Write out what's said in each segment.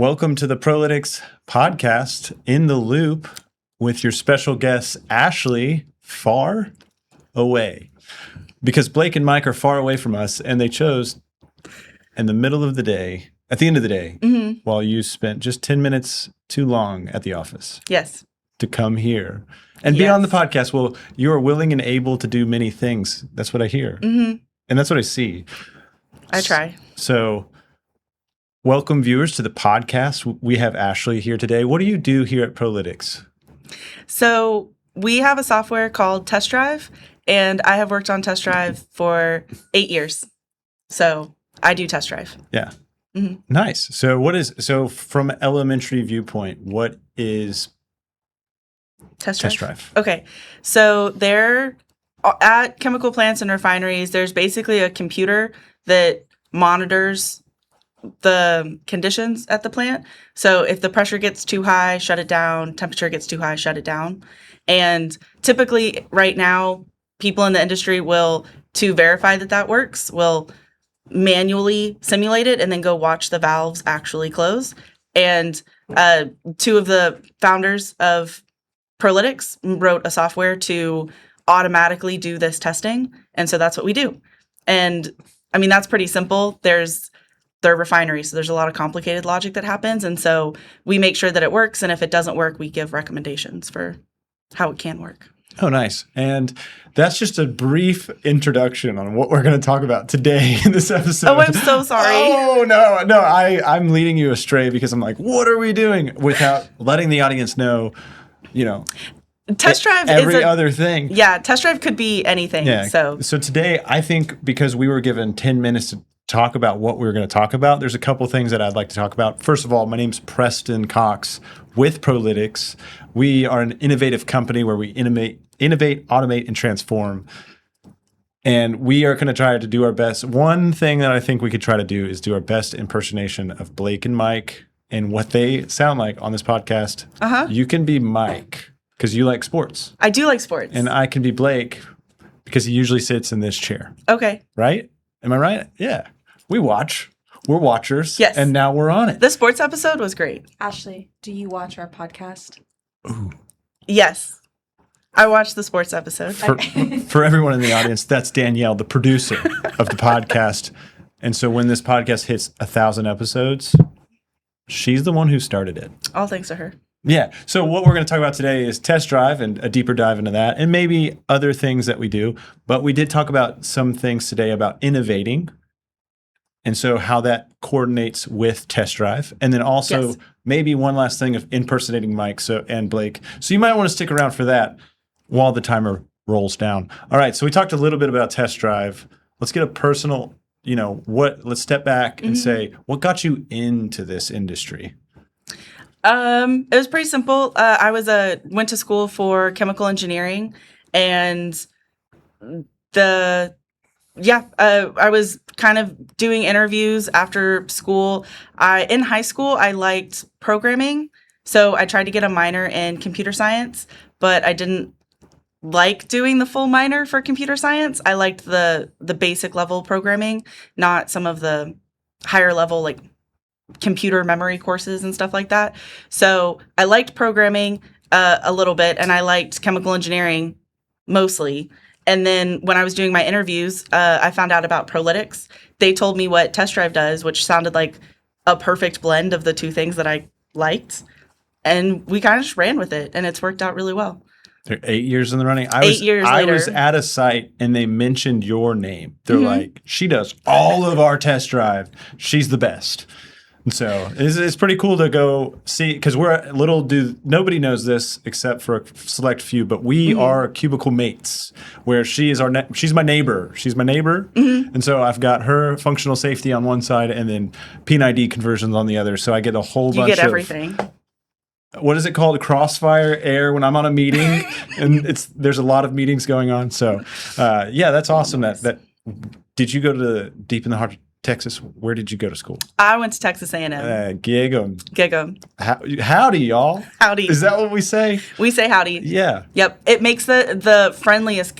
Welcome to the ProLytX podcast, In the Loop, with your special guest, Ashley Pharr, away. Because Blake and Mike are far away from us, and they chose in the middle of the day, at the end of the day, while you spent just 10 minutes too long at the office. Yes. To come here and be on the podcast. Well, you are willing and able to do many things. That's what I hear. And that's what I see. I try. So welcome, viewers, to the podcast. We have Ashley here today. What do you do here at ProLytX? So we have a software called TestDrive, and I have worked on TestDrive for 8 years. So I do TestDrive. Yeah. Nice. So from an elementary viewpoint, what is TestDrive? Okay. So there at chemical plants and refineries, there's basically a computer that monitors the conditions at the plant. So if the pressure gets too high, shut it down. Temperature gets too high, shut it down. And typically right now, people in the industry will, to verify that that works, will manually simulate it and then go watch the valves actually close. And two of the founders of ProLytX wrote a software to automatically do this testing. And so that's what we do. And I mean, that's pretty simple. They're refineries, so there's a lot of complicated logic that happens. And so we make sure that it works. And if it doesn't work, we give recommendations for how it can work. Oh, nice. And that's just a brief introduction on what we're going to talk about today in this episode. Oh, I'm so sorry. Oh, no, I'm leading you astray because I'm like, what are we doing? Without letting the audience know, TestDrive every other thing. Yeah, TestDrive could be anything. Yeah. So today, I think because we were given 10 minutes to talk about what we were going to talk about, there's a couple things that I'd like to talk about. First of all, my name's Preston Cox with ProLytX. We are an innovative company where we innovate, automate, and transform. And we are going to try to do our best. One thing that I think we could try to do is do our best impersonation of Blake and Mike and what they sound like on this podcast. You can be Mike because you like sports. I do like sports. And I can be Blake because he usually sits in this chair. Okay. Right? Am I right? Yeah. We watch. We're watchers. Yes. And now we're on it. The sports episode was great. Ashley, do you watch our podcast? Ooh. Yes. I watched the sports episode. For everyone in the audience, that's Danielle, the producer of the podcast. And so when this podcast hits 1,000 episodes, she's the one who started it. All thanks to her. Yeah. So what we're going to talk about today is TestDrive and a deeper dive into that and maybe other things that we do. But we did talk about some things today about innovating. And so how that coordinates with TestDrive. And then also maybe one last thing of impersonating Mike and Blake. So you might want to stick around for that while the timer rolls down. All right. So we talked a little bit about TestDrive. Let's get a personal, let's step back and say, what got you into this industry? It was pretty simple. I went to school for chemical engineering, and I was kind of doing interviews after school. In high school, I liked programming, so I tried to get a minor in computer science, but I didn't like doing the full minor for computer science. I liked the basic level programming, not some of the higher level like computer memory courses and stuff like that. So I liked programming a little bit, and I liked chemical engineering mostly. And then when I was doing my interviews, I found out about ProLytX. They told me what TestDrive does, which sounded like a perfect blend of the two things that I liked. And we kind of just ran with it, and it's worked out really well. They're 8 years in the running. 8 years later. I was at a site, and they mentioned your name. They're like, she does all of our TestDrive. She's the best. And so it's pretty cool to go see, because nobody knows this except for a select few, but we are cubicle mates, where she's my neighbor. She's my neighbor. And so I've got her functional safety on one side and then P&ID conversions on the other. So I get a whole bunch of... You get everything. What is it called? Crossfire air when I'm on a meeting, and there's a lot of meetings going on. So that's awesome. That did you go to deep in the heart of Texas? Where did you go to school? I went to Texas A&M. Gig 'em. Gig 'em. Howdy, y'all. Howdy. Is that what we say? We say howdy. Yeah. Yep. It makes the friendliest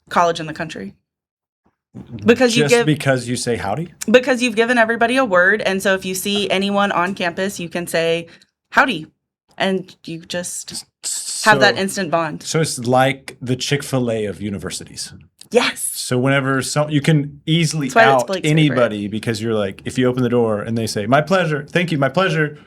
college in the country. Because because you say howdy? because you've given everybody a word, and so if you see anyone on campus, you can say howdy, and you just have that instant bond. So it's like the Chick-fil-A of universities. Yes. So whenever you can easily That's why it's out Blake's anybody because you're like, if you open the door and they say, my pleasure, thank you, my pleasure,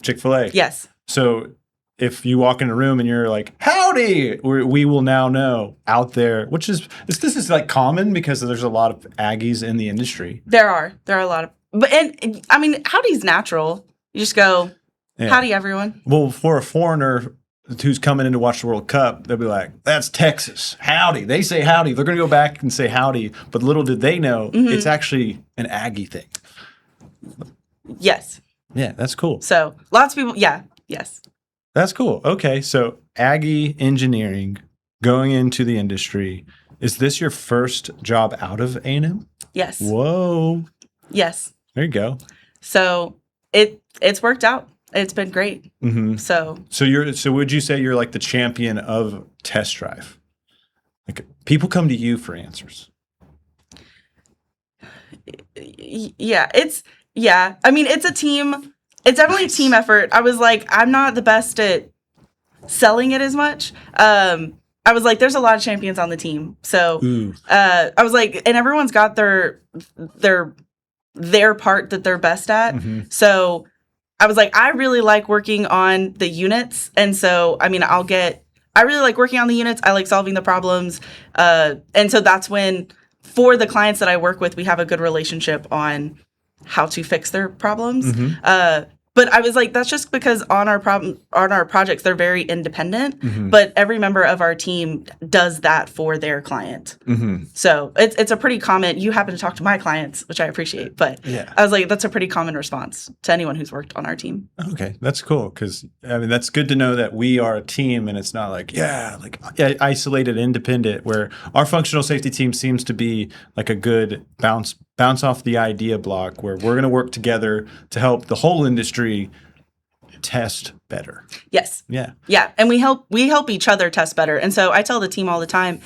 Chick-fil-A. Yes. So if you walk in a room and you're like, howdy, we will now know out there, this is like common because there's a lot of Aggies in the industry. There are a lot of, and I mean, howdy's natural. You just go, howdy, everyone. Well, for a foreigner who's coming in to watch the World Cup, they'll be like, that's Texas. Howdy. They say howdy. They're going to go back and say howdy. But little did they know, it's actually an Aggie thing. Yes. Yeah, that's cool. So lots of people, yes. That's cool. Okay, so Aggie engineering, going into the industry. Is this your first job out of A&M? Yes. Whoa. Yes. There you go. So it's worked out. It's been great. Mm-hmm. So would you say you're like the champion of test drive? Like people come to you for answers. yeah, I mean, it's a team. It's definitely a team effort. I was like, I'm not the best at selling it as much. I was like, there's a lot of champions on the team. So I was like, and everyone's got their part that they're best at. Mm-hmm. So I was like, I really like working on the units. And so, I mean, I really like working on the units. I like solving the problems. And so that's when, for the clients that I work with, we have a good relationship on how to fix their problems. Mm-hmm. But I was like, that's just because on our projects, they're very independent, mm-hmm. but every member of our team does that for their client. Mm-hmm. So it's a pretty common, you happen to talk to my clients, which I appreciate, but yeah. I was like, that's a pretty common response to anyone who's worked on our team. Okay, that's cool. Because I mean, that's good to know that we are a team and it's not like, isolated, independent, where our functional safety team seems to be like a good bounce off the idea block where we're going to work together to help the whole industry test better. Yes. Yeah. Yeah. And we help each other test better. And so I tell the team all the time,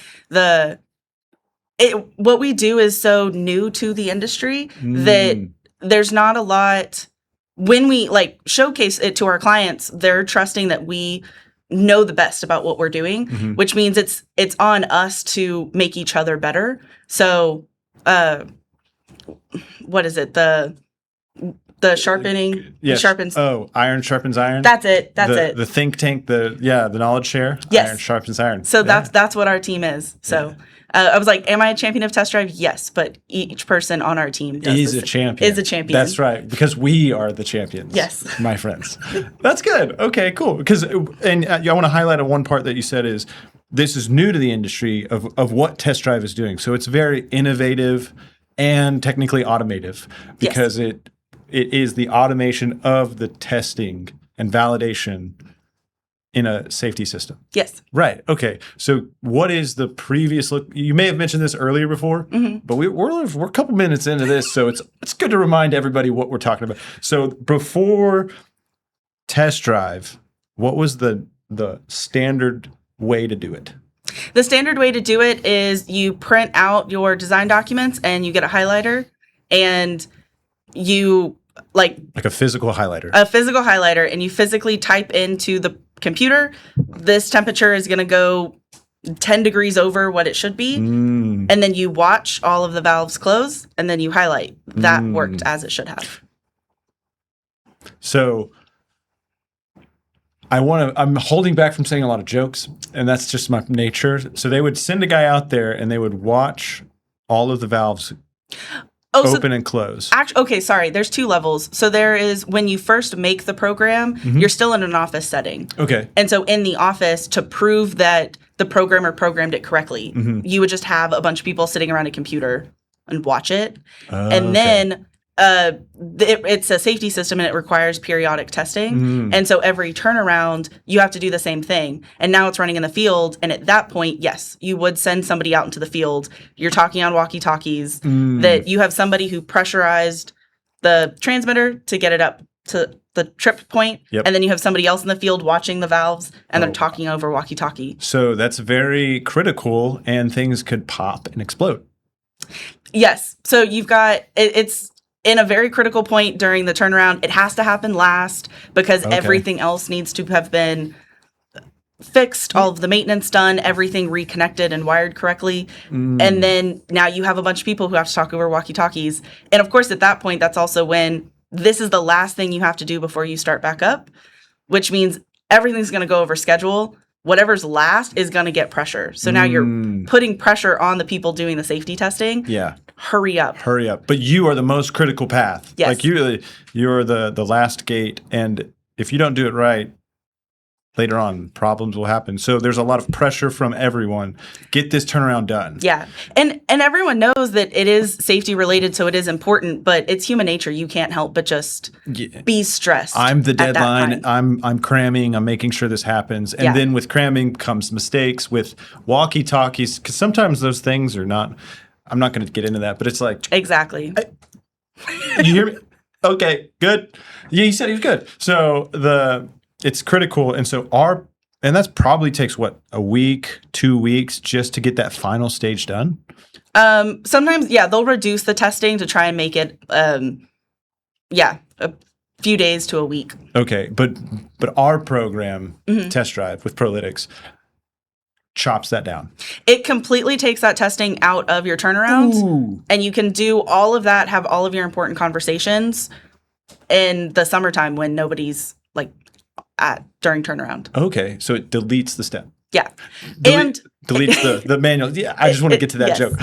what we do is so new to the industry that there's not a lot, when we like showcase it to our clients, they're trusting that we know the best about what we're doing, mm-hmm. which means it's on us to make each other better. So, what is it? The sharpening sharpens. Oh, iron sharpens iron. That's it. The think tank. The knowledge share. Yes. Iron sharpens iron. So that's what our team is. So I was like, am I a champion of test drive? Yes, but each person on our team is a champion. That's right, because we are the champions. Yes, my friends. That's good. Okay, cool. Because I want to highlight one part that you said is this is new to the industry of what test drive is doing. So it's very innovative and technically automative because it is the automation of the testing and validation in a safety system. Yes. Right. Okay. So what is the previous look? You may have mentioned this earlier before, mm-hmm. but we're a couple minutes into this, so it's good to remind everybody what we're talking about. So before test drive, what was the standard way to do it? The standard way to do it is you print out your design documents and you get a highlighter and you like a physical highlighter. A physical highlighter, and you physically type into the computer, this temperature is going to go 10 degrees over what it should be. And then you watch all of the valves close and then you highlight. That worked as it should have. So I'm holding back from saying a lot of jokes, and that's just my nature. So they would send a guy out there and they would watch all of the valves open and close. Okay, sorry. There's two levels. So there is when you first make the program, mm-hmm. you're still in an office setting. Okay. And so in the office, to prove that the programmer programmed it correctly, mm-hmm. you would just have a bunch of people sitting around a computer and watch it. And then it's a safety system and it requires periodic testing. And so every turnaround, you have to do the same thing. And now it's running in the field. And at that point, yes, you would send somebody out into the field. You're talking on walkie-talkies that you have somebody who pressurized the transmitter to get it up to the trip point. Yep. And then you have somebody else in the field watching the valves and they're talking over walkie-talkie. So that's very critical and things could pop and explode. Yes. So you've got it's in a very critical point during the turnaround. It has to happen last because everything else needs to have been fixed, all of the maintenance done, everything reconnected and wired correctly. And then now you have a bunch of people who have to talk over walkie-talkies. And of course, at that point, that's also when this is the last thing you have to do before you start back up, which means everything's going to go over schedule. Whatever's last is going to get pressure. So now you're putting pressure on the people doing the safety testing. Yeah. Hurry up. Hurry up. But you are the most critical path. Yes. Like you're the last gate. And if you don't do it right, later on, problems will happen. So there's a lot of pressure from everyone. Get this turnaround done. Yeah. And everyone knows that it is safety related, so it is important, but it's human nature. You can't help but just be stressed. I'm the deadline. I'm cramming. I'm making sure this happens. And then with cramming comes mistakes with walkie-talkies, because sometimes those things are not, I'm not going to get into that, but it's like. Exactly. You hear me? Okay, good. Yeah, he said he was good. So it's critical. And so and that probably takes what, a week, 2 weeks just to get that final stage done? Sometimes, they'll reduce the testing to try and make it, a few days to a week. Okay, but our program, Test Drive with ProLytX, chops that down. It completely takes that testing out of your turnaround, and you can do all of that, have all of your important conversations in the summertime when nobody's during turnaround. Okay, so it deletes the step. Yeah. Deletes the manual. Yeah, I just want to get to that joke.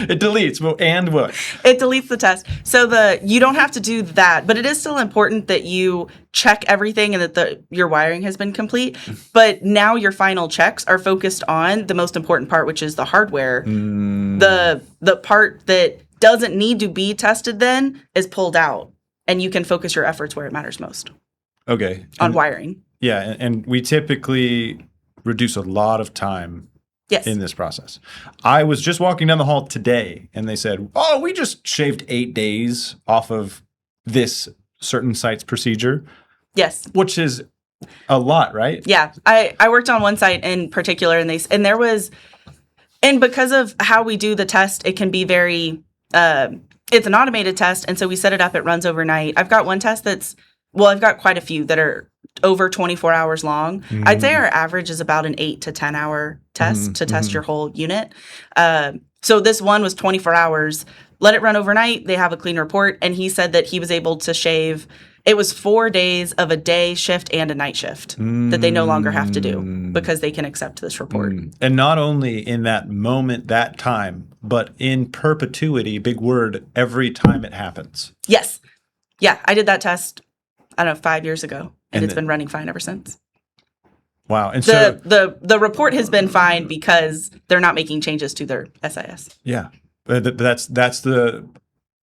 It deletes. Well, and what? It deletes the test. So you don't have to do that, but it is still important that you check everything and that your wiring has been complete. But now your final checks are focused on the most important part, which is the hardware. The part that doesn't need to be tested then is pulled out, and you can focus your efforts where it matters most. Okay. On wiring. Yeah, and we typically reduce a lot of time in this process. I was just walking down the hall today, and they said, "Oh, we just shaved 8 days off of this certain site's procedure." Yes. Which is a lot, right? Yeah. I worked on one site in particular, and because of how we do the test, it can be very, it's an automated test, and so we set it up, it runs overnight. I've got one test I've got quite a few that are over 24 hours long. I'd say our average is about an 8 to 10 hour test to test your whole unit. So this one was 24 hours. Let it run overnight. They have a clean report. And he said that he was able to shave, it was 4 days of a day shift and a night shift that they no longer have to do because they can accept this report. And not only in that moment, that time, but in perpetuity, big word, every time it happens. Yes. Yeah, I did that test, 5 years ago, and it's been running fine ever since. Wow. And the report has been fine because they're not making changes to their SIS. Yeah. That's the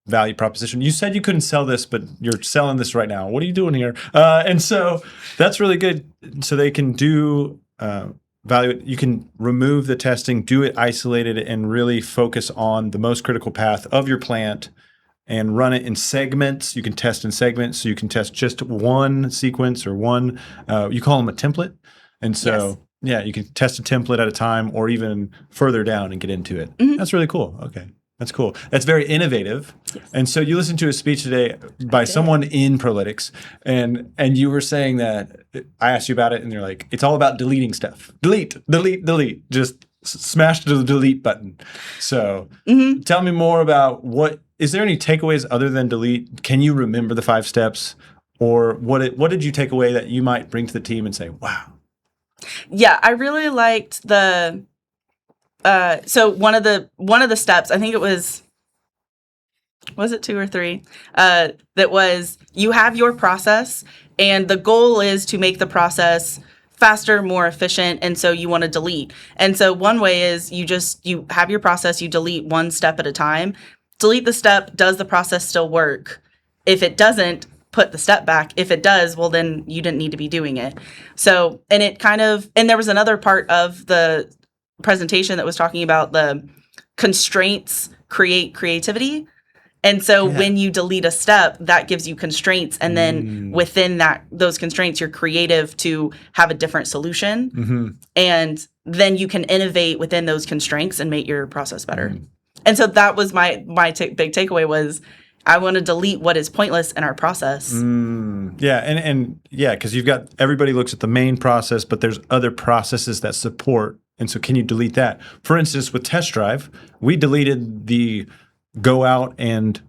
value proposition. You said you couldn't sell this, but you're selling this right now. What are you doing here? And so that's really good. So they can do value. You can remove the testing, do it isolated, and really focus on the most critical path of your plant and run it in segments. You can test in segments. So you can test just one sequence or one, you call them a template. And so, you can test a template at a time or even further down and get into it. That's really cool. Okay. That's cool. That's very innovative. Yes. And so you listened to a speech today by someone in ProLytX, and you were saying that I asked you about it, and you're like, it's all about deleting stuff. Delete. Just smash the delete button. So tell me more about is there any takeaways other than delete? Can you remember the 5 steps, or what did you take away that you might bring to the team and say, wow? Yeah, I really liked the. So one of the steps, I think it was it 2 or 3? That was, you have your process, and the goal is to make the process faster, more efficient, and so you want to delete. And so one way is you have your process, you delete one step at a time. Delete the step. Does the process still work? If it doesn't, put the step back. If it does, well, then you didn't need to be doing it. So, and there was another part of the presentation that was talking about the constraints create creativity. And so when you delete a step, that gives you constraints. And then within those constraints, you're creative to have a different solution. And then you can innovate within those constraints and make your process better. And so that was my big takeaway was I want to delete what is pointless in our process. Yeah, and yeah, because you've got everybody looks at the main process, but there's other processes that support. And so can you delete that? For instance, with TestDrive, we deleted the go out and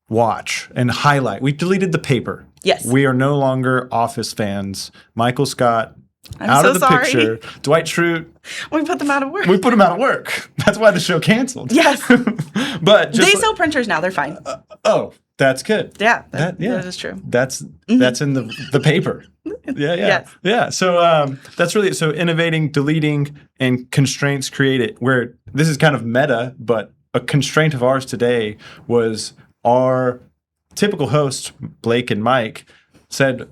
watch and highlight. We deleted the paper. Yes. We are no longer Office fans. Michael Scott I'm out so of the sorry. picture. Dwight Schrute, We put them out of work. we put him out of work. That's why the show canceled. Yes. But just They sell printers now. They're fine. oh, that's good. Yeah, That is true. That's in the paper. Yeah. Yes. Yeah. So that's really so innovating, deleting, and constraints create it. Where this is kind of meta, but a constraint of ours today was our typical hosts, Blake and Mike, said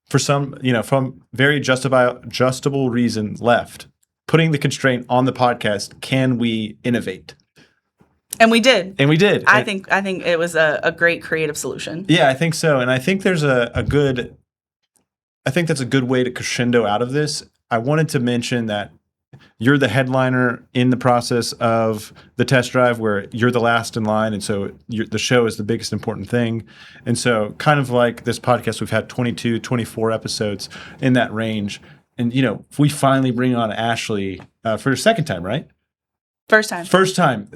for some, from very justifiable reason left, putting the constraint on the podcast, can we innovate? And we did. And we did. I think it was a great creative solution. Yeah, I think so. And I think there's I think that's a good way to crescendo out of this. I wanted to mention that you're the headliner in the process of the test drive where you're the last in line. And so the show is the biggest important thing. And so kind of like this podcast, we've had 22, 24 episodes in that range. And, if we finally bring on Ashley for a second time, right? First time. First time.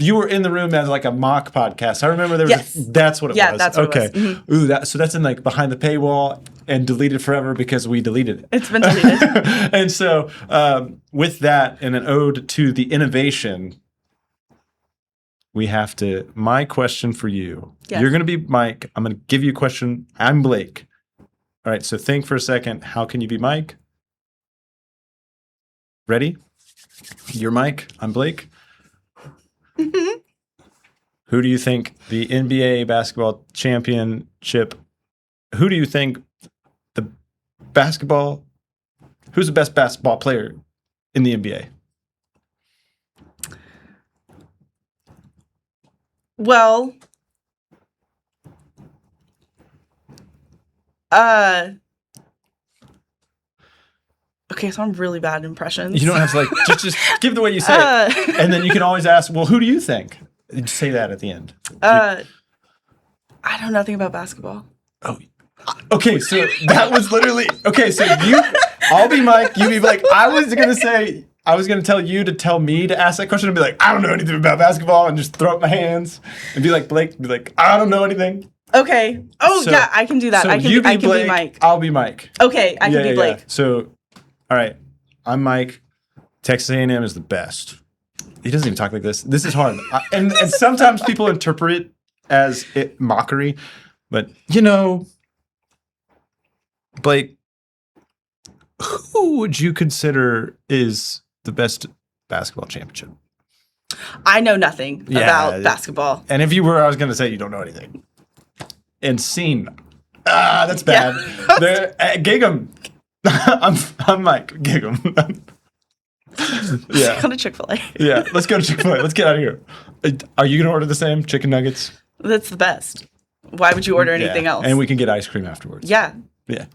You were in the room as like a mock podcast. I remember there was Yes. that's what it was. Yeah, that's what it was. Okay. Ooh, so that's in like behind the paywall and deleted forever because we deleted it. It's been deleted. And so with that and an ode to the innovation, we have to, my question for you. Yes. You're going to be Mike. I'm going to give you a question. I'm Blake. All right. So think for a second. How can you be Mike? Ready? You're Mike. I'm Blake. Who do you think the NBA basketball championship? Who do you think who's the best basketball player in the NBA? Well, okay, so I'm really bad at impressions. You don't have to just give the way you say it. And then you can always ask, well, who do you think? You say that at the end. I know nothing about basketball. Oh, okay. So that was literally okay. So I'll be Mike. You be Blake. I was gonna tell you to tell me to ask that question and be like, I don't know anything about basketball, and just throw up my hands and be like Blake. Be like, I don't know anything. Okay. Oh, yeah, I can do that. So I can you be Blake, Mike. I'll be Mike. Okay, I can be Blake. Yeah. So, all right, I'm Mike. Texas A&M is the best. He doesn't even talk like this. This is hard. And sometimes people interpret it as mockery. But, Blake, who would you consider is the best basketball championship? I know nothing about basketball. And if you were, I was going to say you don't know anything. And scene. That's bad. Yeah. Gig 'em. I'm Mike. Gig 'em. Yeah. Go to Chick-fil-A. Yeah. Let's go to Chick-fil-A. Let's get out of here. Are you going to order the same chicken nuggets? That's the best. Why would you order anything else? And we can get ice cream afterwards. Yeah. Yeah.